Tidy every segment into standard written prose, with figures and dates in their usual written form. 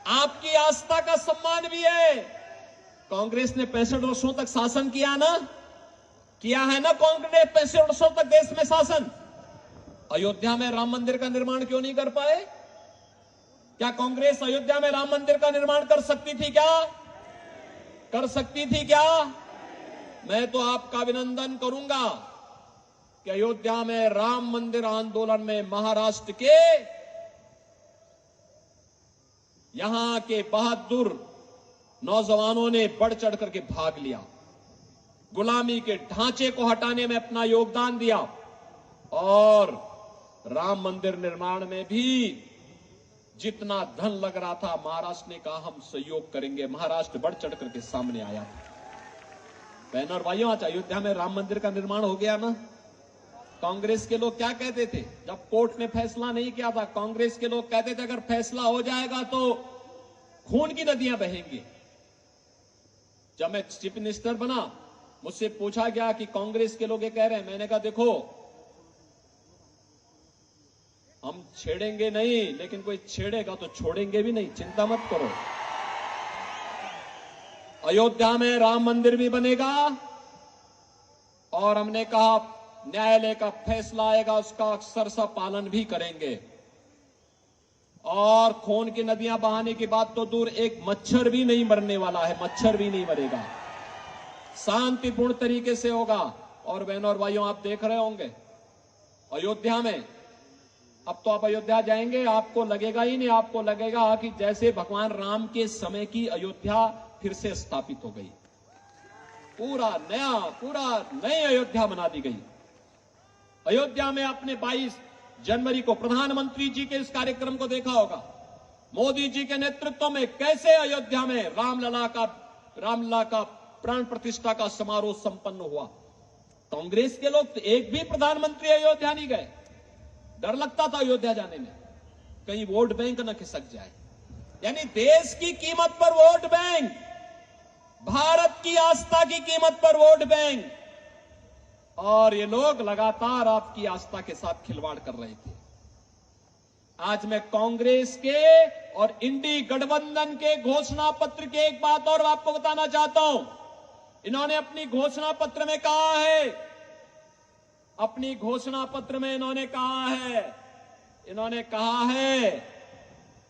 आपकी आस्था का सम्मान भी है। कांग्रेस ने 65 वर्षों तक शासन किया ना, किया है ना कांग्रेस ने 65 वर्षों तक देश में शासन। अयोध्या में राम मंदिर का निर्माण क्यों नहीं कर पाए? क्या कांग्रेस अयोध्या में राम मंदिर का निर्माण कर सकती थी क्या? कर सकती थी क्या? मैं तो आपका अभिनंदन करूंगा कि अयोध्या में राम मंदिर आंदोलन में महाराष्ट्र के यहां के बहादुर नौजवानों ने बढ़ चढ़ करके भाग लिया, गुलामी के ढांचे को हटाने में अपना योगदान दिया और राम मंदिर निर्माण में भी जितना धन लग रहा था महाराष्ट्र ने कहा हम सहयोग करेंगे। महाराष्ट्र बढ़ चढ़ करके सामने आया। बहनों और भाइयों, आज अयोध्या में राम मंदिर का निर्माण हो गया ना। कांग्रेस के लोग क्या कहते थे जब कोर्ट ने फैसला नहीं किया था? कांग्रेस के लोग कहते थे अगर फैसला हो जाएगा तो खून की नदियां बहेंगी। जब मैं चीफ मिनिस्टर बना, मुझसे पूछा गया कि कांग्रेस के लोग ये कह रहे हैं। मैंने कहा देखो, हम छेड़ेंगे नहीं, लेकिन कोई छेड़ेगा तो छोड़ेंगे भी नहीं, चिंता मत करो। अयोध्या में राम मंदिर भी बनेगा और हमने कहा न्यायालय का फैसला आएगा उसका अक्षरशः पालन भी करेंगे। और खून की नदियां बहाने की बात तो दूर, एक मच्छर भी नहीं मरने वाला है, मच्छर भी नहीं मरेगा। शांतिपूर्ण तरीके से होगा। और बहनों और भाइयों, आप देख रहे होंगे अयोध्या में, अब तो आप अयोध्या जाएंगे आपको लगेगा ही नहीं, आपको लगेगा कि जैसे भगवान राम के समय की अयोध्या फिर से स्थापित हो गई। पूरा नई अयोध्या बना दी गई। अयोध्या में आपने 22 जनवरी को प्रधानमंत्री जी के इस कार्यक्रम को देखा होगा। मोदी जी के नेतृत्व में कैसे अयोध्या में रामलला का प्राण प्रतिष्ठा का समारोह संपन्न हुआ। कांग्रेस के लोग तो एक भी प्रधानमंत्री अयोध्या नहीं गए। डर लगता था अयोध्या जाने में, कहीं वोट बैंक न खिसक जाए। यानी देश की कीमत पर वोट बैंक, भारत की आस्था की कीमत पर वोट बैंक, और ये लोग लगातार आपकी आस्था के साथ खिलवाड़ कर रहे थे। आज मैं कांग्रेस के और इंडी गठबंधन के घोषणा पत्र के एक बात और आपको बताना चाहता हूं। इन्होंने अपनी घोषणा पत्र में कहा है, अपनी घोषणा पत्र में इन्होंने कहा है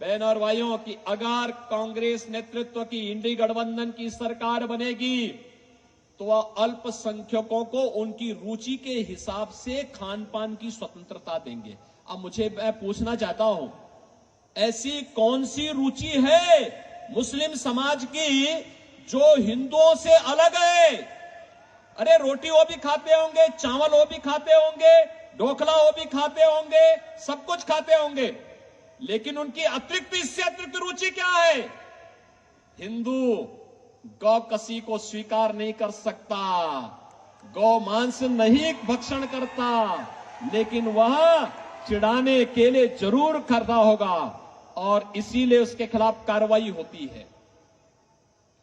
बहनों और भाइयों कि अगर कांग्रेस नेतृत्व की इंडी गठबंधन की सरकार बनेगी तो वह अल्पसंख्यकों को उनकी रुचि के हिसाब से खान पान की स्वतंत्रता देंगे। अब मैं पूछना चाहता हूं, ऐसी कौन सी रुचि है मुस्लिम समाज की जो हिंदुओं से अलग है? अरे रोटी वो भी खाते होंगे, चावल वो भी खाते होंगे, ढोकला वो भी खाते होंगे, सब कुछ खाते होंगे, लेकिन उनकी इससे अतिरिक्त रुचि क्या है? हिंदू गौ कसी को स्वीकार नहीं कर सकता, गौ मांस नहीं भक्षण करता, लेकिन वह चिढ़ाने के लिए जरूर करता होगा और इसीलिए उसके खिलाफ कार्रवाई होती है।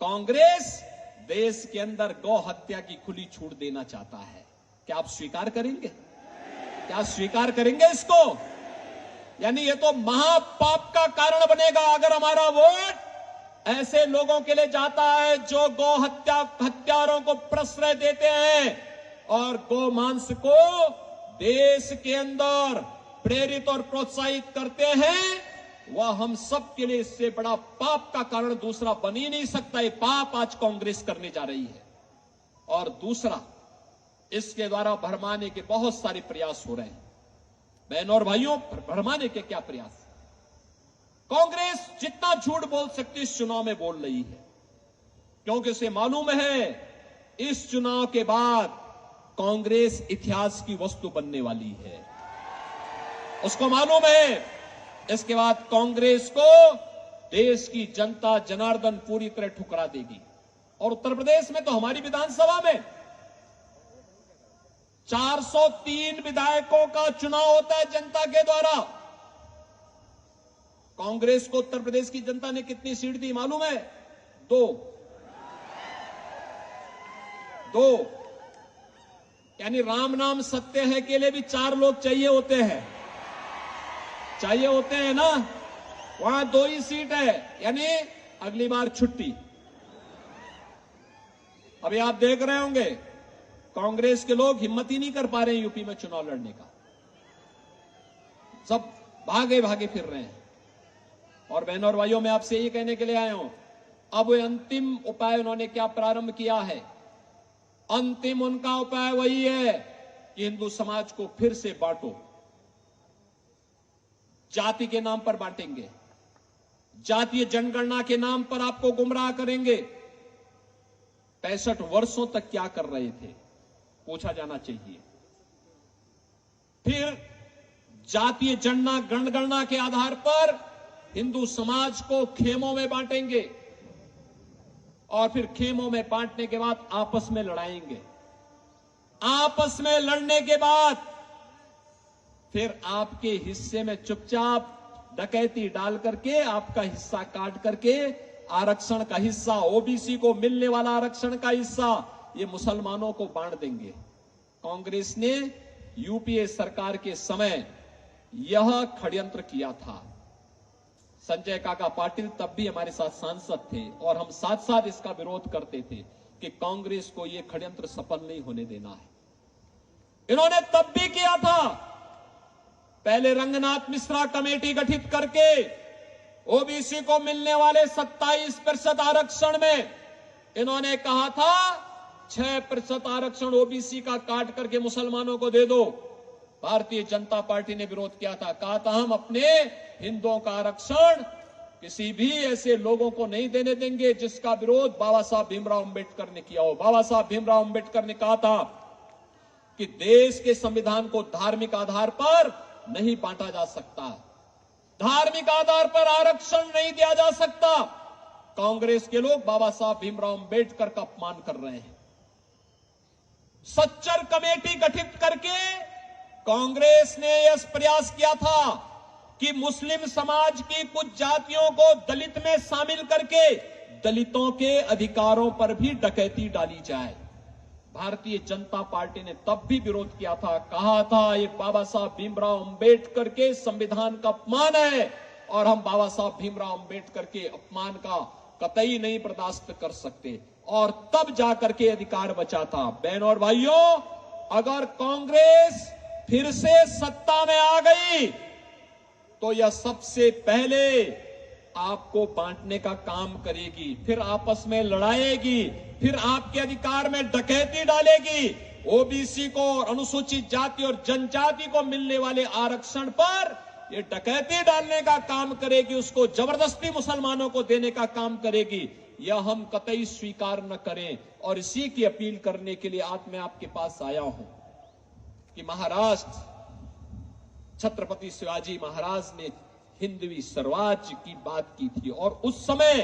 कांग्रेस देश के अंदर गौ हत्या की खुली छूट देना चाहता है। क्या आप स्वीकार करेंगे? क्या स्वीकार करेंगे इसको? यानी ये तो महापाप का कारण बनेगा अगर हमारा वोट ऐसे लोगों के लिए जाता है जो गौ हत्यारों को प्रश्रय देते हैं और गौ मांस को देश के अंदर प्रेरित और प्रोत्साहित करते हैं। वह हम सब के लिए इससे बड़ा पाप का कारण दूसरा बन ही नहीं सकता। ये पाप आज कांग्रेस करने जा रही है। और दूसरा, इसके द्वारा भरमाने के बहुत सारे प्रयास हो रहे हैं। बहनों और भाइयों, भरमाने के क्या प्रयास? कांग्रेस जितना झूठ बोल सकती इस चुनाव में बोल रही है, क्योंकि उसे मालूम है इस चुनाव के बाद कांग्रेस इतिहास की वस्तु बनने वाली है। उसको मालूम है इसके बाद कांग्रेस को देश की जनता जनार्दन पूरी तरह ठुकरा देगी। और उत्तर प्रदेश में तो हमारी विधानसभा में 403 विधायकों का चुनाव होता है जनता के द्वारा। कांग्रेस को उत्तर प्रदेश की जनता ने कितनी सीट दी मालूम है? 2। यानी राम नाम सत्य है के लिए भी 4 लोग चाहिए होते हैं ना। वहां 2 ही सीट है, यानी अगली बार छुट्टी। अभी आप देख रहे होंगे कांग्रेस के लोग हिम्मत ही नहीं कर पा रहे हैं यूपी में चुनाव लड़ने का, सब भागे भागे फिर रहे हैं। और बहनों और भाइयों, मैं आपसे ये कहने के लिए आया हूं, अब वो अंतिम उपाय उन्होंने क्या प्रारंभ किया है? अंतिम उनका उपाय वही है कि हिंदू समाज को फिर से बांटो। जाति के नाम पर बांटेंगे, जातीय जनगणना के नाम पर आपको गुमराह करेंगे। 65 वर्षों तक क्या कर रहे थे पूछा जाना चाहिए। फिर जातीय जनगणना के आधार पर हिंदू समाज को खेमों में बांटेंगे और फिर खेमों में बांटने के बाद आपस में लड़ाएंगे। आपस में लड़ने के बाद फिर आपके हिस्से में चुपचाप डकैती डाल करके, आपका हिस्सा काट करके, आरक्षण का हिस्सा, ओबीसी को मिलने वाला आरक्षण का हिस्सा, ये मुसलमानों को बांट देंगे। कांग्रेस ने यूपीए सरकार के समय यह षड्यंत्र किया था। संजय काका पाटिल तब भी हमारे साथ सांसद थे और हम साथ साथ इसका विरोध करते थे कि कांग्रेस को यह षड्यंत्र सफल नहीं होने देना है। इन्होंने तब भी किया था। पहले रंगनाथ मिश्रा कमेटी गठित करके ओबीसी को मिलने वाले 27% आरक्षण में इन्होंने कहा था 6% आरक्षण ओबीसी का काट करके मुसलमानों को दे दो। भारतीय जनता पार्टी ने विरोध किया था, कहा था हम अपने हिंदुओं का आरक्षण किसी भी ऐसे लोगों को नहीं देने देंगे जिसका विरोध बाबा साहब भीमराव अंबेडकर ने किया हो। बाबा साहब भीमराव अंबेडकर ने कहा था कि देश के संविधान को धार्मिक आधार पर नहीं बांटा जा सकता, धार्मिक आधार पर आरक्षण नहीं दिया जा सकता। कांग्रेस के लोग बाबा साहब भीमराव अंबेडकर का अपमान कर रहे हैं। सच्चर कमेटी गठित करके कांग्रेस ने यह प्रयास किया था कि मुस्लिम समाज की कुछ जातियों को दलित में शामिल करके दलितों के अधिकारों पर भी डकैती डाली जाए। भारतीय जनता पार्टी ने तब भी विरोध किया था, कहा था ये बाबा साहब भीमराव अंबेडकर के संविधान का अपमान है और हम बाबा साहब भीमराव अंबेडकर के अपमान का कतई नहीं बर्दाश्त कर सकते। और तब जाकर के अधिकार बचा था। बहनों और भाइयों, अगर कांग्रेस फिर से सत्ता में आ गई तो यह सबसे पहले आपको बांटने का काम करेगी, फिर आपस में लड़ाएगी, फिर आपके अधिकार में डकैती डालेगी। ओबीसी को और अनुसूचित जाति और जनजाति को मिलने वाले आरक्षण पर ये डकैती डालने का काम करेगी, उसको जबरदस्ती मुसलमानों को देने का काम करेगी। यह हम कतई स्वीकार न करें। और इसी की अपील करने के लिए आज मैं आपके पास आया हूं कि महाराष्ट्र छत्रपति शिवाजी महाराज ने हिंदवी स्वराज्य की बात की थी और उस समय,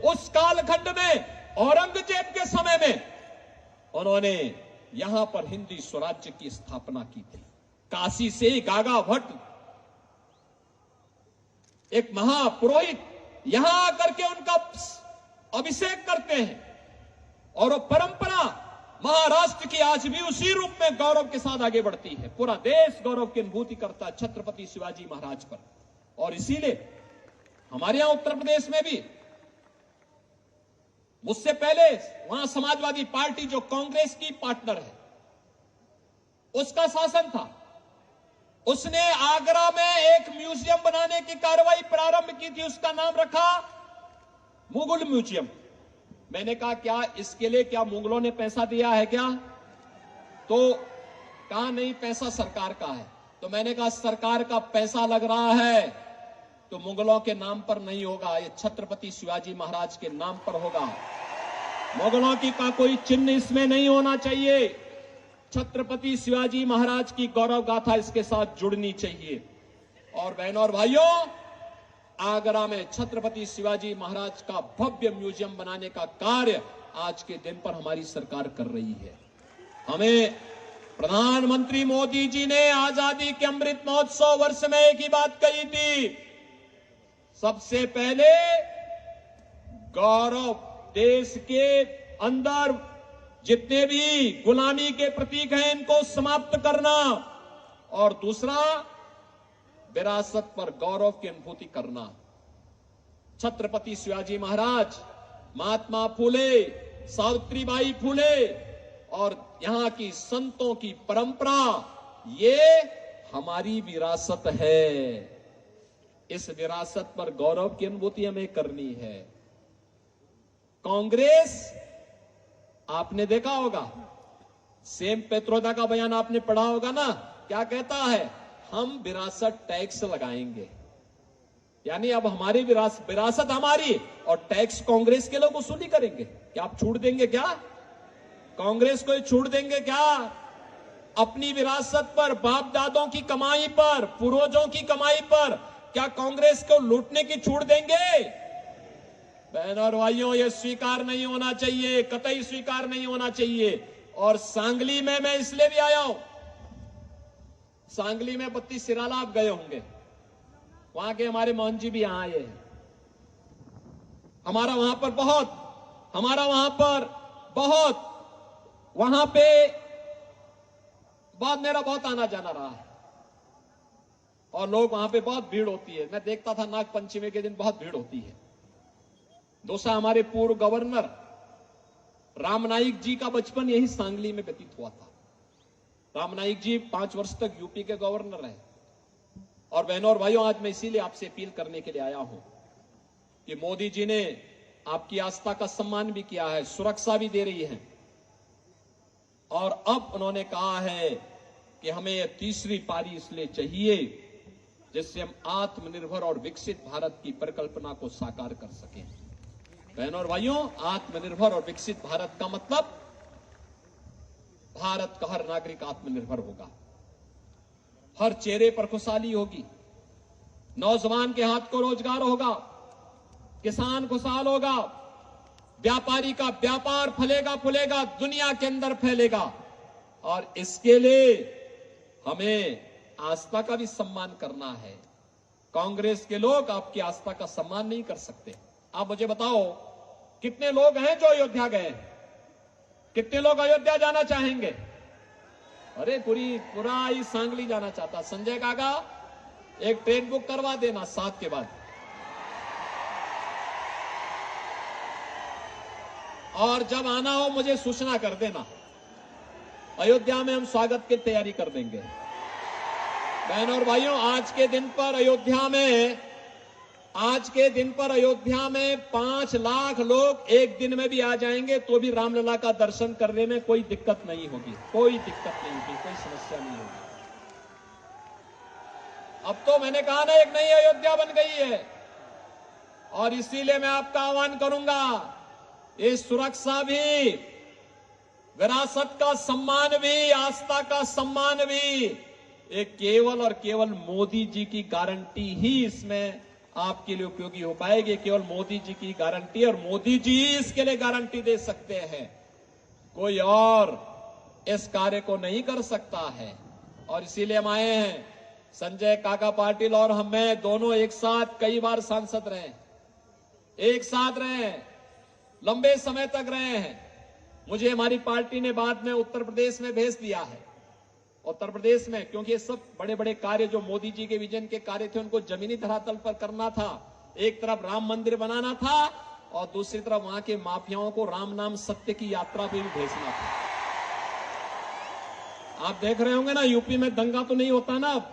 उस कालखंड में, औरंगजेब के समय में उन्होंने यहां पर हिंदी स्वराज्य की स्थापना की थी। काशी से गागा भट्ट एक महापुरोहित यहां आकर के उनका अभिषेक करते हैं और वो परंपरा महाराष्ट्र की आज भी उसी रूप में गौरव के साथ आगे बढ़ती है। पूरा देश गौरव की अनुभूति करता है छत्रपति शिवाजी महाराज पर। और इसीलिए हमारे यहां उत्तर प्रदेश में भी मुझसे पहले वहां समाजवादी पार्टी जो कांग्रेस की पार्टनर है उसका शासन था। उसने आगरा में एक म्यूजियम बनाने की कार्रवाई प्रारंभ की थी, उसका नाम रखा मुगल म्यूजियम। मैंने कहा क्या इसके लिए क्या मुगलों ने पैसा दिया है क्या? तो कहा नहीं, पैसा सरकार का है। तो मैंने कहा सरकार का पैसा लग रहा है तो मुगलों के नाम पर नहीं होगा, ये छत्रपति शिवाजी महाराज के नाम पर होगा। मुगलों की का कोई चिन्ह इसमें नहीं होना चाहिए। छत्रपति शिवाजी महाराज की गौरव गाथा इसके साथ जुड़नी चाहिए। और बहनों और भाइयों, आगरा में छत्रपति शिवाजी महाराज का भव्य म्यूजियम बनाने का कार्य आज के दिन पर हमारी सरकार कर रही है। हमें प्रधानमंत्री मोदी जी ने आजादी के अमृत महोत्सव वर्ष में एक ही बात कही थी, सबसे पहले गौरव देश के अंदर जितने भी गुलामी के प्रतीक हैं इनको समाप्त करना और दूसरा विरासत पर गौरव की अनुभूति करना। छत्रपति शिवाजी महाराज, महात्मा फूले, सावित्रीबाई फूले और यहां की संतों की परंपरा, ये हमारी विरासत है। इस विरासत पर गौरव की अनुभूति हमें करनी है। कांग्रेस, आपने देखा होगा, सेम पेत्रोदा का बयान आपने पढ़ा होगा ना, क्या कहता है? हम विरासत टैक्स लगाएंगे, यानी अब हमारी विरासत हमारी और टैक्स कांग्रेस के लोग वसूली करेंगे। क्या आप छूट देंगे? क्या कांग्रेस को छूट देंगे? क्या अपनी विरासत पर, बाप दादों की कमाई पर, पूर्वजों की कमाई पर क्या कांग्रेस को लूटने की छूट देंगे? बहनों और भाइयों, यह स्वीकार नहीं होना चाहिए, कतई स्वीकार नहीं होना चाहिए। और सांगली में मैं इसलिए भी आया हूं, सांगली में बत्ती सिराला आप गए होंगे, वहां के हमारे मोहन जी भी यहां आए हैं। हमारा वहां पर वहां पे मेरा बहुत आना जाना रहा है और लोग वहां पे बहुत भीड़ होती है। मैं देखता था नाग पंचमी के दिन बहुत भीड़ होती है। दूसरा, हमारे पूर्व गवर्नर राम नाईक जी का बचपन यही सांगली में व्यतीत हुआ था। राम नाईक जी 5 वर्ष तक यूपी के गवर्नर रहे। और बहनों और भाइयों, आज मैं इसीलिए आपसे अपील करने के लिए आया हूं कि मोदी जी ने आपकी आस्था का सम्मान भी किया है, सुरक्षा भी दे रही है, और अब उन्होंने कहा है कि हमें यह तीसरी पारी इसलिए चाहिए जिससे हम आत्मनिर्भर और विकसित भारत की परिकल्पना को साकार कर सकें। बहनों और भाइयों, आत्मनिर्भर और विकसित भारत का मतलब भारत का हर नागरिक आत्मनिर्भर होगा, हर चेहरे पर खुशहाली होगी, नौजवान के हाथ को रोजगार होगा, किसान खुशहाल होगा, व्यापारी का व्यापार फलेगा फूलेगा, दुनिया के अंदर फैलेगा। और इसके लिए हमें आस्था का भी सम्मान करना है। कांग्रेस के लोग आपकी आस्था का सम्मान नहीं कर सकते। आप मुझे बताओ, कितने लोग हैं जो अयोध्या गए? कितने लोग अयोध्या जाना चाहेंगे? अरे पूरा ही सांगली जाना चाहता। संजय काका, एक ट्रेन बुक करवा देना 7 के बाद, और जब आना हो मुझे सूचना कर देना। अयोध्या में हम स्वागत की तैयारी कर देंगे। बहनों और भाइयों, आज के दिन पर अयोध्या में 5 लाख लोग एक दिन में भी आ जाएंगे तो भी रामलला का दर्शन करने में कोई दिक्कत नहीं होगी, कोई समस्या नहीं होगी। अब तो मैंने कहा ना, एक नई अयोध्या बन गई है, और इसीलिए मैं आपका आह्वान करूंगा, ये सुरक्षा भी, विरासत का सम्मान भी, आस्था का सम्मान भी, ये केवल और केवल मोदी जी की गारंटी ही इसमें आपके लिए उपयोगी हो पाएगी। केवल मोदी जी की गारंटी, और मोदी जी इसके लिए गारंटी दे सकते हैं, कोई और इस कार्य को नहीं कर सकता है। और इसीलिए हम आए हैं। संजय काका पाटिल और हमें दोनों एक साथ कई बार सांसद रहे, एक साथ रहे, लंबे समय तक रहे हैं। मुझे हमारी पार्टी ने बाद में उत्तर प्रदेश में भेज दिया है। उत्तर प्रदेश में, क्योंकि ये सब बड़े बड़े कार्य जो मोदी जी के विजन के कार्य थे, उनको जमीनी धरातल पर करना था। एक तरफ राम मंदिर बनाना था और दूसरी तरफ वहां के माफियाओं को राम नाम सत्य की यात्रा पे भी भेजना था। आप देख रहे होंगे ना, यूपी में दंगा तो नहीं होता ना अब?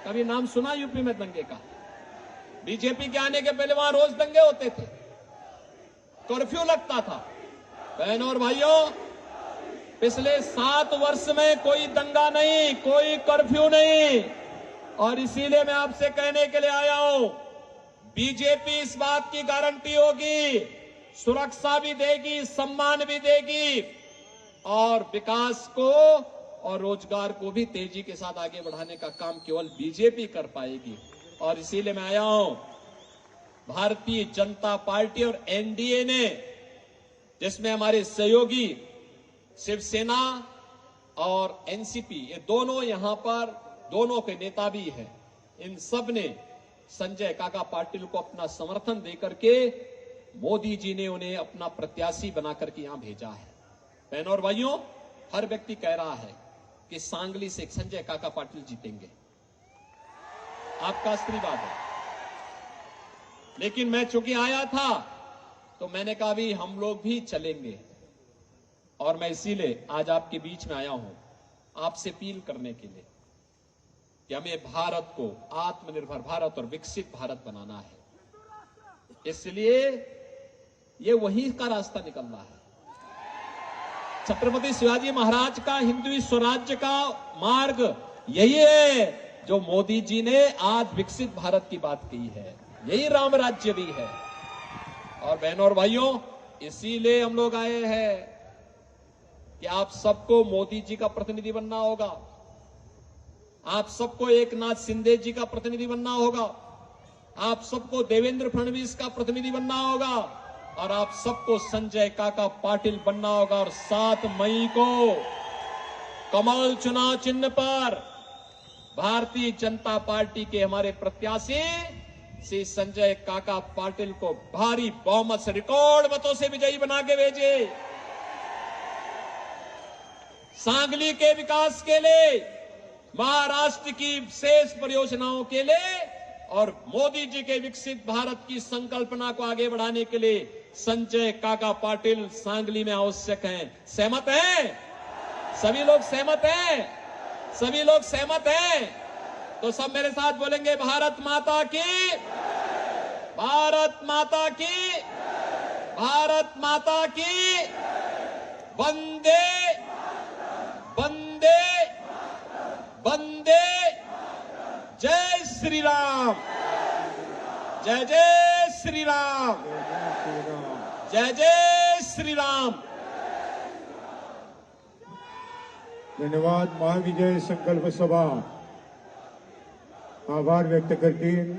कभी नाम सुना यूपी में दंगे का? बीजेपी के आने के पहले वहां रोज दंगे होते थे, कर्फ्यू लगता था। बहनों और भाइयों, पिछले 7 वर्ष में कोई दंगा नहीं, कोई कर्फ्यू नहीं। और इसीलिए मैं आपसे कहने के लिए आया हूं, बीजेपी इस बात की गारंटी होगी, सुरक्षा भी देगी, सम्मान भी देगी, और विकास को और रोजगार को भी तेजी के साथ आगे बढ़ाने का काम केवल बीजेपी कर पाएगी। और इसीलिए मैं आया हूं, भारतीय जनता पार्टी और एनडीए ने, जिसमें हमारे सहयोगी शिवसेना और एनसीपी, ये दोनों यहां पर दोनों के नेता भी हैं, इन सब ने संजय काका पाटिल को अपना समर्थन देकर के मोदी जी ने उन्हें अपना प्रत्याशी बनाकर के यहां भेजा है। बहनों और भाइयों, हर व्यक्ति कह रहा है कि सांगली से संजय काका पाटिल जीतेंगे। आपका आशीर्वाद है। लेकिन मैं चूंकि आया था तो मैंने कहा भी हम लोग भी चलेंगे, और मैं इसीलिए आज आपके बीच में आया हूं आपसे अपील करने के लिए कि हमें भारत को आत्मनिर्भर भारत और विकसित भारत बनाना है। इसलिए ये वही का रास्ता निकल रहा है। छत्रपति शिवाजी महाराज का हिंदवी स्वराज्य का मार्ग यही है जो मोदी जी ने आज विकसित भारत की बात की है। यही राम राज्य भी है। और बहनों और भाइयों, इसीलिए हम लोग आए हैं कि आप सबको मोदी जी का प्रतिनिधि बनना होगा, आप सबको एकनाथ शिंदे जी का प्रतिनिधि बनना होगा, आप सबको देवेंद्र फडणवीस का प्रतिनिधि बनना होगा, और आप सबको संजय काका पाटिल बनना होगा। और 7 मई को कमल चुनाव चिन्ह पर भारतीय जनता पार्टी के हमारे प्रत्याशी श्री संजय काका पाटिल को भारी बहुमत से रिकॉर्ड मतों से विजयी बना के भेजे। सांगली के विकास के लिए, महाराष्ट्र की शेष परियोजनाओं के लिए और मोदी जी के विकसित भारत की संकल्पना को आगे बढ़ाने के लिए संजय काका पाटिल सांगली में आवश्यक हैं। सहमत हैं? सभी लोग सहमत हैं? सभी लोग सहमत हैं? तो सब मेरे साथ बोलेंगे, भारत माता की, भारत माता की, भारत माता की, वंदे वंदे वंदे, जय श्री राम, जय जय श्री राम, जय जय श्री राम। धन्यवाद। महाविजय संकल्प सभा आभार व्यक्त करतील